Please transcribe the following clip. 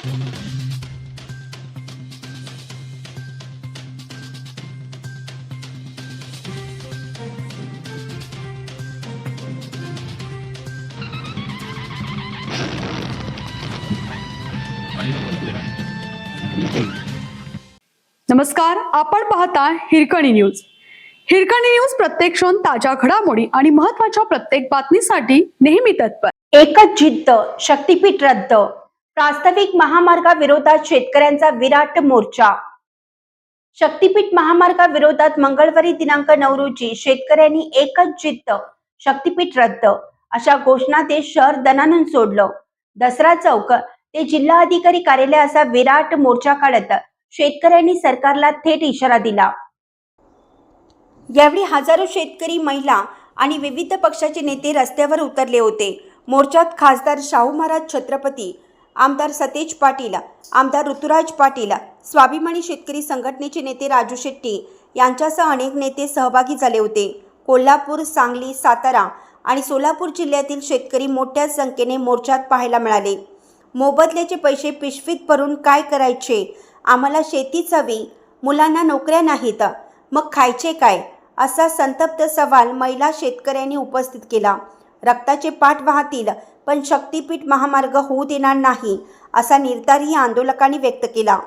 नमस्कार, आपण पाहता हिरकणी न्यूज. हिरकणी न्यूज प्रत्येक क्षण ताज्या घडामोडी आणि महत्त्वाच्या प्रत्येक बातमीसाठी नेहमी तत्पर. एकच जिद्द, शक्तीपीठ रद्द. प्रास्ताविक महामार्गाविरोधात शेतकऱ्यांचा विराट मोर्चा. शक्तीपीठ महामार्गाविरोधात मंगळवारी दिनांक 9 रोजी शेतकऱ्यांनी एकच जिद्द, शक्तीपीठ रद्द अशा घोषणा देत शहर दणाणून सोडलं. दसरा चौक ते जिल्हा अधिकारी कार्यालय असा विराट मोर्चा काढत शेतकऱ्यांनी सरकारला थेट इशारा दिला. यावेळी हजारो शेतकरी, महिला आणि विविध पक्षाचे नेते रस्त्यावर उतरले होते. मोर्चात खासदार शाहू महाराज छत्रपती, आमदार सतेज पाटील, आमदार ऋतुराज पाटील, स्वाभिमानी शेतकरी संघटनेचे नेते राजू शेट्टी यांच्यासह अनेक नेते सहभागी झाले होते. कोल्हापूर, सांगली, सातारा आणि सोलापूर जिल्ह्यातील शेतकरी मोठ्या संख्येने मोर्चात पाहायला मिळाले. मोबदल्याचे पैसे पिशवीत भरून काय करायचे? आम्हाला शेतीच हवी, मुलांना नोकऱ्या नाहीत, मग खायचे काय? असा संतप्त सवाल महिला शेतकऱ्यांनी उपस्थित केला. रक्ताचे पाठ वाहतील पण शक्तीपीठ महामार्ग होऊ देणार नाही असा निर्धारही आंदोलकांनी व्यक्त केला.